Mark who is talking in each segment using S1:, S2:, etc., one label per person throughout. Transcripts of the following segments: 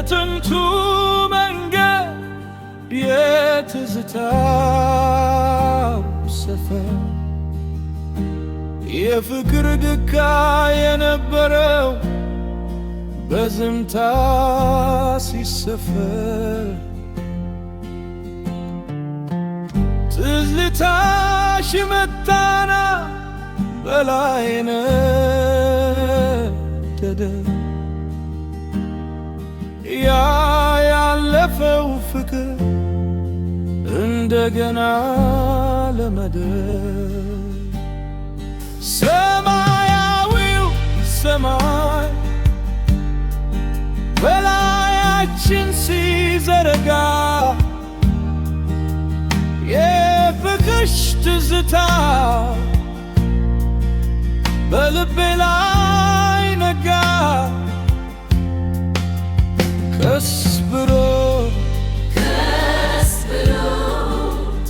S1: የጥንቱ መንገድ የትዝታው ሰፈር የፍቅር ድካ የነበረው በዝምታ ሲሰፈር ትዝታሽ መጣና በላይ ነደደ ያ ያለፈው ፍቅር እንደገና ለመደር ሰማያዊው ሰማይ በላያችን ሲዘረጋ የፍቅርሽ ትዝታ በልቤ ላይ ነጋ ቀስ ብሎ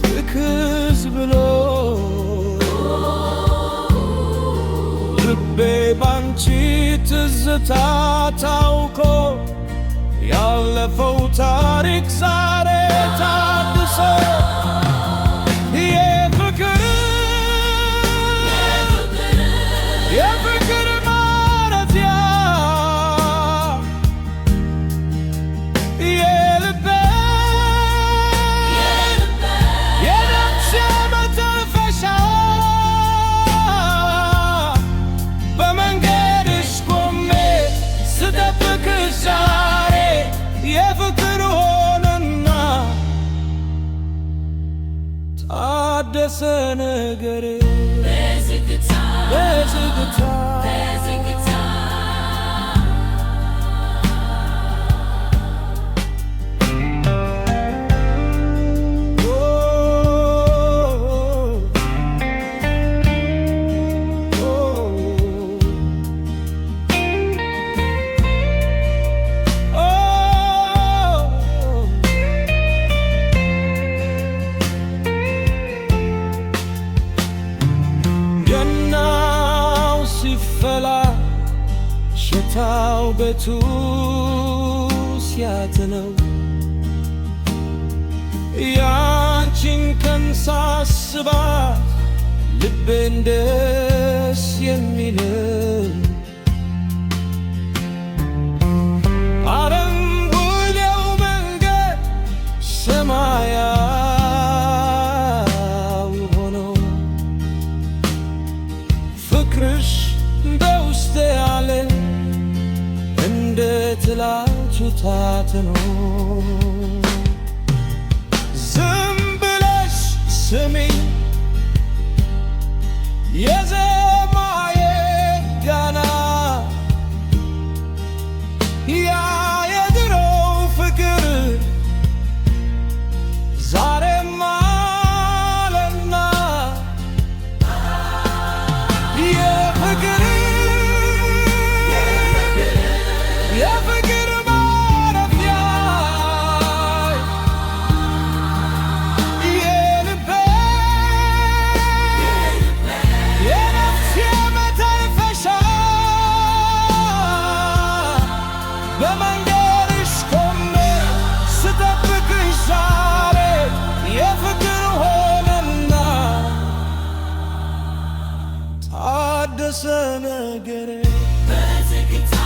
S1: ትክዝ ብሎ ልቤ ባንቺ ትዝታ ታውቆ ያለፈው ታሪክ ዛሬ ታድሶ የፍቅር ማረፊያ የልቤ የነፍሴ መተንፈሻ በመንገድሽ ቆሜ ስጠብቅሽ ዛሬ የፍቅር ሆነና ታደሰ ነገሬ በዝግታ ሽታው ቤቱ ሲያትነው ያንቺን ቀን ሳስባት ልቤን ደስ የሚለው አረንጓዴው መንገድ ሰማያዊ ሆኖ ፍቅርሽ በውስጤ ያለ እንደ ትላንቱ ታትኖ ዝም ብለሽ ስሚኝ የዜማዬ ዳና ያ የድሮው ፍቅር ዛሬም አለና የፍቅር ማረፊያ የልቤ የነፍሴ መተንፈሻ በመንገድሽ ቆሜ ስጠብቅሽ ዛሬ የፍቅር ሆነና ታደሰ ነገሬ በዝግታ